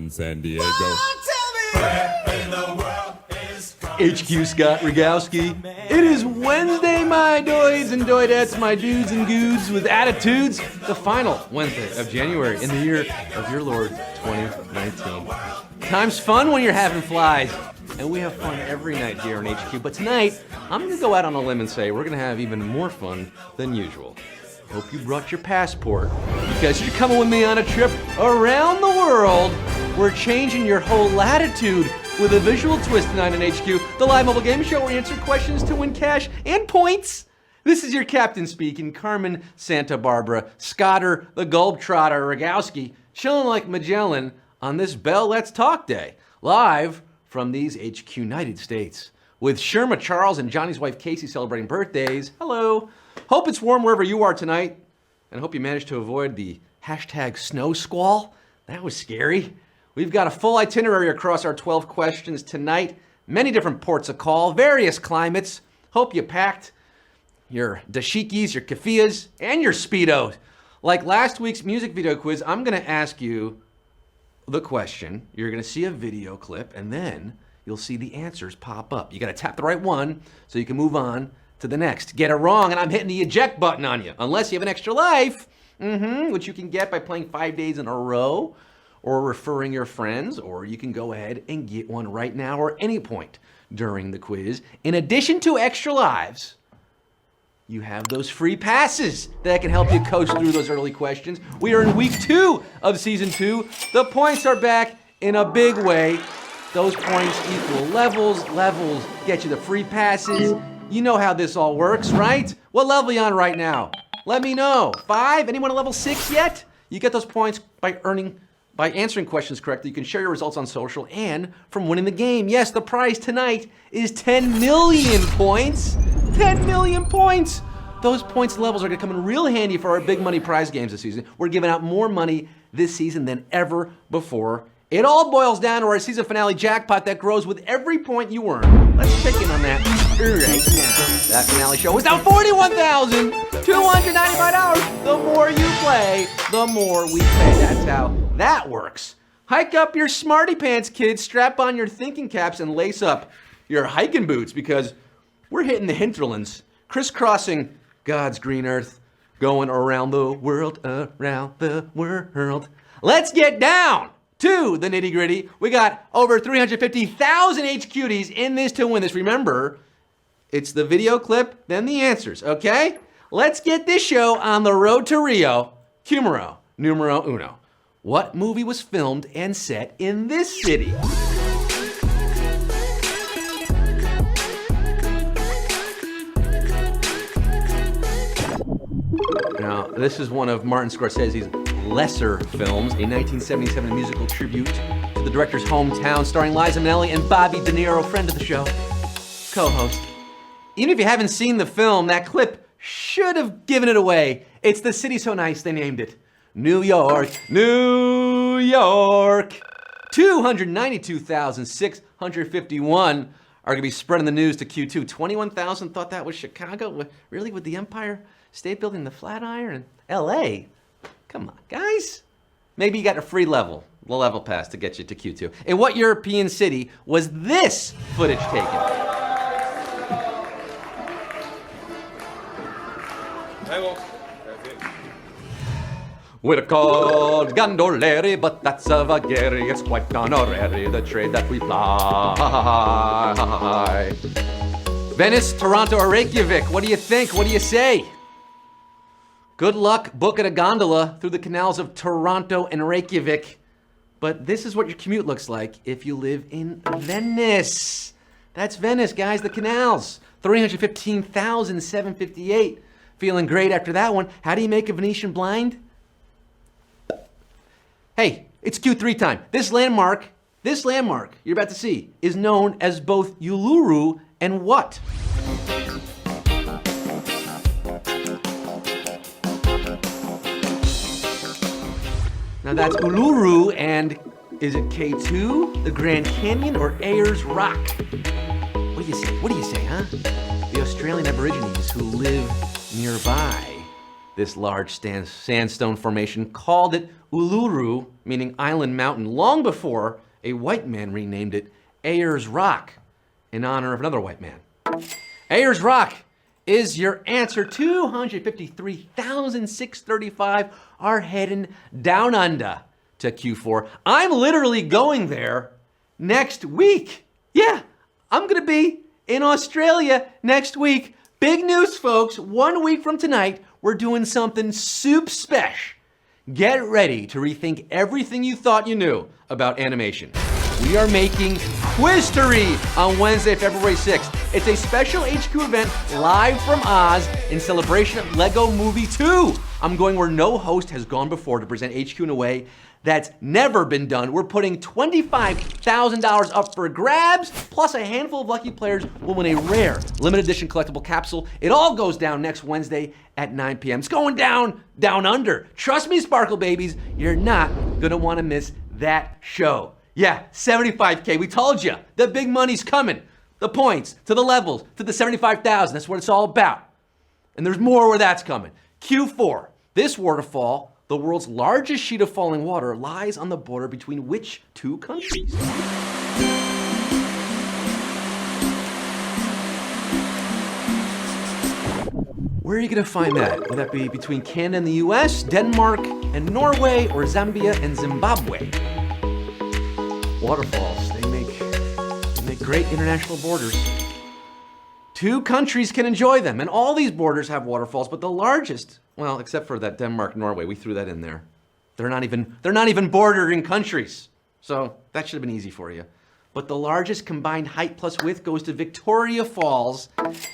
from San Diego. HQ Scott Rogowski. It is Wednesday, my doids and doidettes, my dudes and goods with attitudes. The final Wednesday of January in the year of your Lord 2019. Time's fun when you're having flies. And we have fun every night here in HQ. But tonight, I'm going to go out on a limb and say we're going to have even more fun than usual. Hope you brought your passport, because you're coming with me on a trip around the world. We're changing your whole latitude with a visual twist tonight on HQ, the live mobile game show where we answer questions to win cash and points. This is your captain speaking, Carmen Santa Barbara, Scotter, the Globetrotter, Rogowski, chilling like Magellan on this Bell Let's Talk Day, live from these HQ United States, with Sherma Charles and Johnny's wife Casey celebrating birthdays. Hello. Hope it's warm wherever you are tonight, and hope you managed to avoid the hashtag snow squall. That was scary. We've got a full itinerary across our 12 questions tonight, many different ports of call, various climates. Hope you packed your dashikis, your keffiyehs, and your Speedos. Like last week's music video quiz, I'm gonna ask you the question, you're gonna see a video clip, and then you'll see the answers pop up. You gotta tap the right one so you can move on to the next. Get it wrong, and I'm hitting the eject button on you, unless you have an extra life, which you can get by playing 5 days in a row, or referring your friends, or you can go ahead and get one right now or any point during the quiz. In addition to extra lives, you have those free passes that can help you coast through those early questions. We are in week 2 of season 2. The points are back in a big way. Those points equal levels. Levels get you the free passes. You know how this all works, right? What level are you on right now? Let me know. 5? Anyone at level 6 yet? You get those points by answering questions correctly. You can share your results on social and from winning the game. Yes, the prize tonight is 10 million points. 10 million points. Those points levels are gonna come in real handy for our big money prize games this season. We're giving out more money this season than ever before. It all boils down to our season finale jackpot that grows with every point you earn. Let's check in on that right now. That finale show was now $41,295. The more you play, the more we pay. That's how that works. Hike up your smarty pants, kids. Strap on your thinking caps and lace up your hiking boots, because we're hitting the hinterlands, crisscrossing God's green earth, going around the world, around the world. Let's get down to the nitty gritty. We got over 350,000 HQties in this to win this. Remember, it's the video clip, then the answers, okay? Let's get this show on the road to Rio. Numero uno. What movie was filmed and set in this city? Now, this is one of Martin Scorsese's lesser films, a 1977 musical tribute to the director's hometown, starring Liza Minnelli and Bobby De Niro, friend of the show, co-host. Even if you haven't seen the film, that clip should have given it away. It's the city so nice they named it New York. New York. 292,651 are going to be spreading the news to Q2. 21,000 thought that was Chicago. Really, with the Empire State Building, the Flatiron, LA? Come on, guys. Maybe you got a free level pass to get you to Q2. In what European city was this footage taken? We're called gondolieri, but that's a vagary. It's quite honorary, the trade that we ply. Venice, Toronto, or Reykjavik? What do you think? What do you say? Good luck booking a gondola through the canals of Toronto and Reykjavik. But this is what your commute looks like if you live in Venice. That's Venice, guys, the canals. 315,758. Feeling great after that one. How do you make a Venetian blind? Hey, it's Q3 time. This landmark you're about to see is known as both Uluru and what? Now that's Uluru, and is it K2, the Grand Canyon, or Ayers Rock? What do you say, huh? The Australian Aborigines who live nearby this large sandstone formation, called it Uluru, meaning island mountain, long before a white man renamed it Ayers Rock in honor of another white man. Ayers Rock is your answer. 253,635 are heading down under to Q4. I'm literally going there next week. Yeah, I'm going to be in Australia next week. Big news, folks. 1 week from tonight, we're doing something soup special. Get ready to rethink everything you thought you knew about animation. We are making Quiztory on Wednesday, February 6th. It's a special HQ event live from Oz in celebration of Lego Movie 2. I'm going where no host has gone before to present HQ in a way that's never been done. We're putting $25,000 up for grabs, plus a handful of lucky players will win a rare limited edition collectible capsule. It all goes down next Wednesday at 9 p.m. It's going down under. Trust me, Sparkle Babies, you're not gonna wanna miss that show. Yeah, 75K, we told you, the big money's coming. The points, to the levels, to the 75,000, that's what it's all about. And there's more where that's coming. Q4, this waterfall, the world's largest sheet of falling water, lies on the border between which two countries? Where are you gonna find that? Would that be between Canada and the US, Denmark and Norway, or Zambia and Zimbabwe? Waterfalls, they make great international borders. Two countries can enjoy them, and all these borders have waterfalls, but the largest, well, except for that Denmark-Norway, we threw that in there. They're not even bordering countries. So that should have been easy for you. But the largest combined height plus width goes to Victoria Falls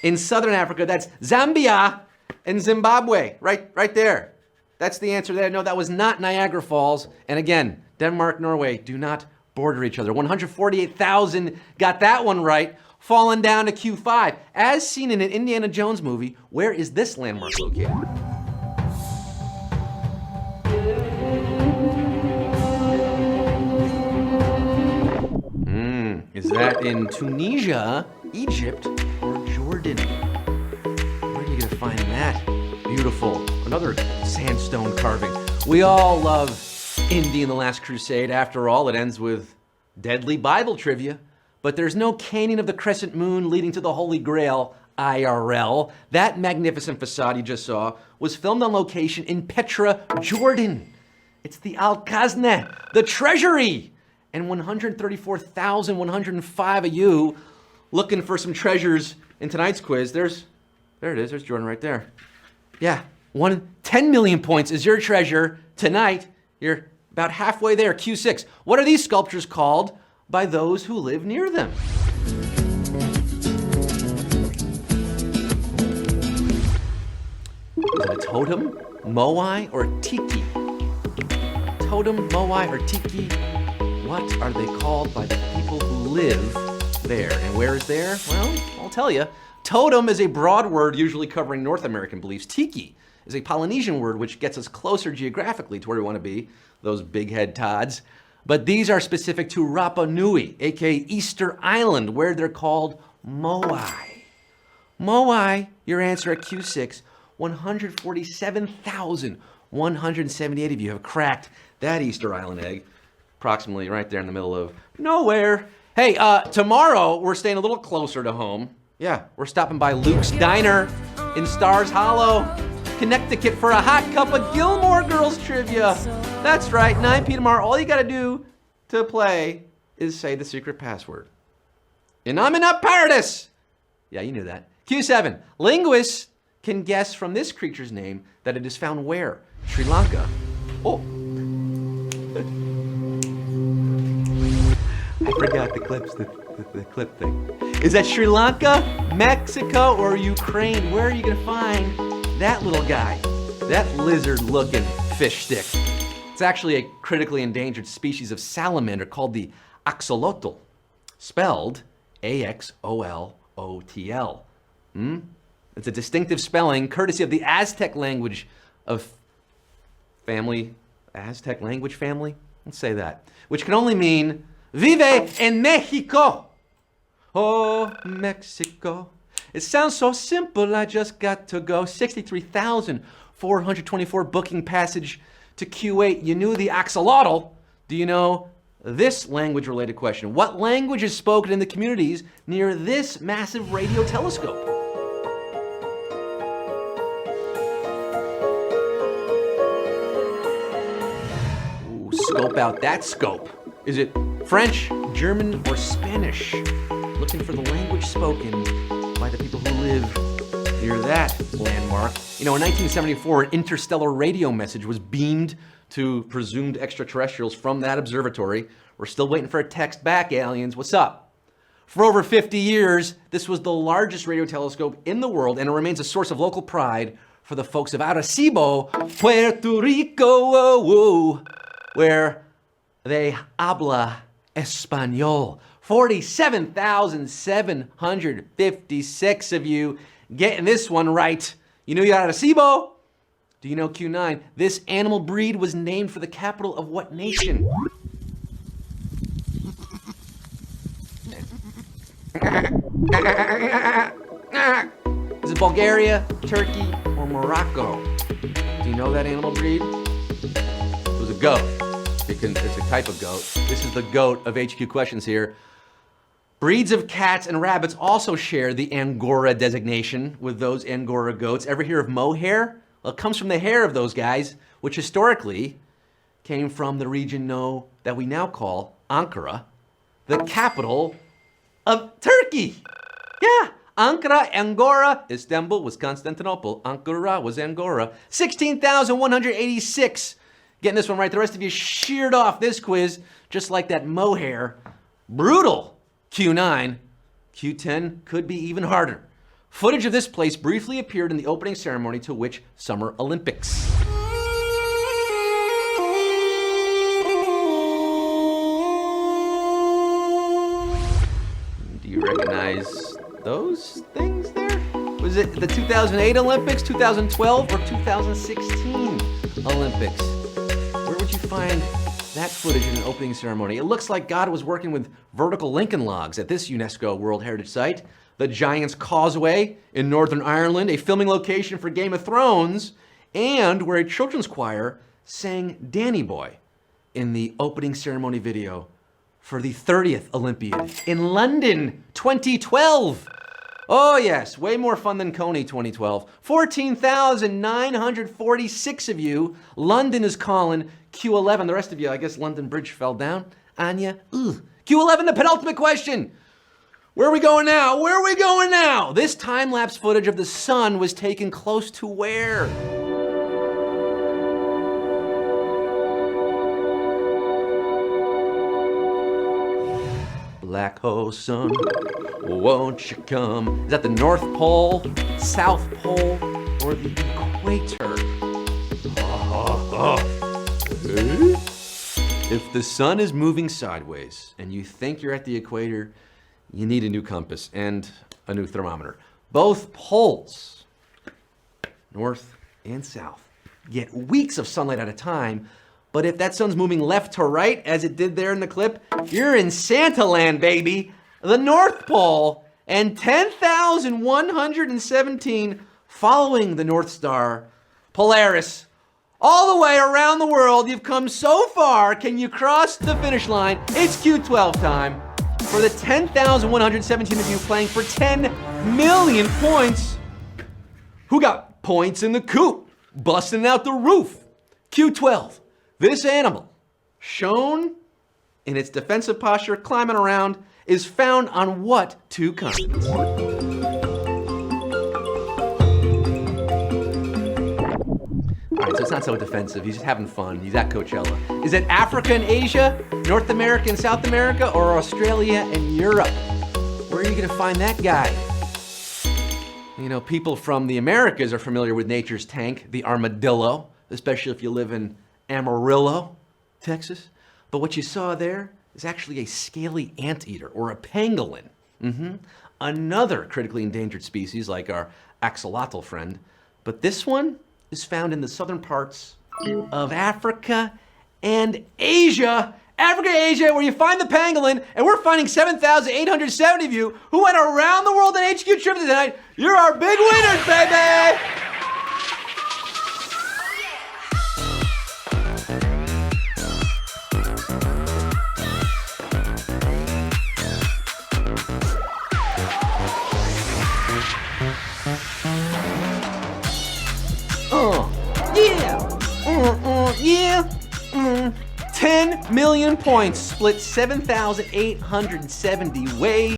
in southern Africa. That's Zambia and Zimbabwe, right there. That's the answer there. No, that was not Niagara Falls. And again, Denmark, Norway do not border each other. 148,000 got that one right. Falling down to Q5. As seen in an Indiana Jones movie, where is this landmark located? Is that in Tunisia, Egypt, or Jordan? Where are you gonna find that? Beautiful. Another sandstone carving. We all love Indy and the Last Crusade. After all, it ends with deadly Bible trivia. But there's no caning of the crescent moon leading to the Holy Grail, IRL. That magnificent facade you just saw was filmed on location in Petra, Jordan. It's the Al-Khazna, the treasury. And 134,105 of you looking for some treasures in tonight's quiz. There it is, there's Jordan right there. Yeah, 10 million points is your treasure tonight. You're about halfway there, Q6. What are these sculptures called by those who live near them? Is it a totem, moai, or tiki? Totem, moai, or tiki? What are they called by the people who live there? And where is there? Well, I'll tell you. Totem is a broad word usually covering North American beliefs. Tiki is a Polynesian word which gets us closer geographically to where we want to be, those big head Tods. But these are specific to Rapa Nui, aka Easter Island, where they're called moai. Moai, your answer at Q6, 147,178 of you have cracked that Easter Island egg. Approximately right there in the middle of nowhere. Hey, tomorrow we're staying a little closer to home. Yeah, we're stopping by Luke's Diner in Stars Hollow, Connecticut for a hot cup of Gilmore Girls trivia. That's right, 9 p.m. tomorrow. All you gotta do to play is say the secret password. And I'm in up paradise. Yeah, you knew that. Q7, linguists can guess from this creature's name that it is found where? Sri Lanka. Oh. I forgot the clip thing. Is that Sri Lanka, Mexico, or Ukraine? Where are you gonna find that little guy? That lizard-looking fish stick. It's actually a critically endangered species of salamander called the axolotl, spelled A-X-O-L-O-T-L. It's a distinctive spelling courtesy of the Aztec language of family, Aztec language family? Let's say that. Which can only mean Vive en Mexico. Oh, Mexico. It sounds so simple, I just got to go. 63,424 booking passage to Q8. You knew the axolotl. Do you know this language-related question? What language is spoken in the communities near this massive radio telescope? Ooh, scope out that scope. Is it French, German, or Spanish? Looking for the language spoken by the people who live near that landmark. You know, in 1974, an interstellar radio message was beamed to presumed extraterrestrials from that observatory. We're still waiting for a text back, aliens. What's up? For over 50 years, this was the largest radio telescope in the world, and it remains a source of local pride for the folks of Arecibo, Puerto Rico, where they habla español. 47,756 of you getting this one right. You knew you had Arecibo? Do you know Q9? This animal breed was named for the capital of what nation? Is it Bulgaria, Turkey, or Morocco? Do you know that animal breed? It was a goat. It's a type of goat. This is the goat of HQ questions here. Breeds of cats and rabbits also share the Angora designation with those Angora goats. Ever hear of mohair? Well, it comes from the hair of those guys, which historically came from the region that we now call Ankara, the capital of Turkey. Yeah, Ankara, Angora, Istanbul was Constantinople, Ankara was Angora. 16,186. Getting this one right. The rest of you sheared off this quiz just like that mohair. Brutal. Q9. Q10 could be even harder. Footage of this place briefly appeared in the opening ceremony to which Summer Olympics? Do you recognize those things there? Was it the 2008 Olympics, 2012, or 2016 Olympics? Where would you find that footage in an opening ceremony? It looks like God was working with vertical Lincoln logs at this UNESCO World Heritage Site, the Giant's Causeway in Northern Ireland, a filming location for Game of Thrones, and where a children's choir sang Danny Boy in the opening ceremony video for the 30th Olympiad in London 2012. Oh yes, way more fun than Coney 2012. 14,946 of you. London is calling. Q11, the rest of you, I guess London Bridge fell down. Anya, ugh. Q11, the penultimate question. Where are we going now? Where are we going now? This time-lapse footage of the sun was taken close to where? Black hole sun, won't you come? Is that the North Pole, South Pole, or the equator? If the sun is moving sideways and you think you're at the equator, you need a new compass and a new thermometer. Both poles, north and south, get weeks of sunlight at a time. But if that sun's moving left to right, as it did there in the clip, you're in Santa Land, baby. The North Pole and 10,117 following the North Star, Polaris. All the way around the world, you've come so far. Can you cross the finish line? It's Q12 time. For the 10,117 of you playing for 10 million points, who got points in the coop, busting out the roof? Q12. This animal, shown in its defensive posture, climbing around, is found on what two continents? All right, so it's not so defensive. He's just having fun. He's at Coachella. Is it Africa and Asia, North America and South America, or Australia and Europe? Where are you going to find that guy? You know, people from the Americas are familiar with nature's tank, the armadillo, especially if you live in Amarillo, Texas. But what you saw there is actually a scaly anteater, or a pangolin. Another critically endangered species like our axolotl friend. But this one is found in the southern parts of Africa and Asia. Africa, Asia, where you find the pangolin, and we're finding 7,870 of you who went around the world on HQ Trivia tonight. You're our big winners, baby! Yeah. 10 million points split 7,870 ways.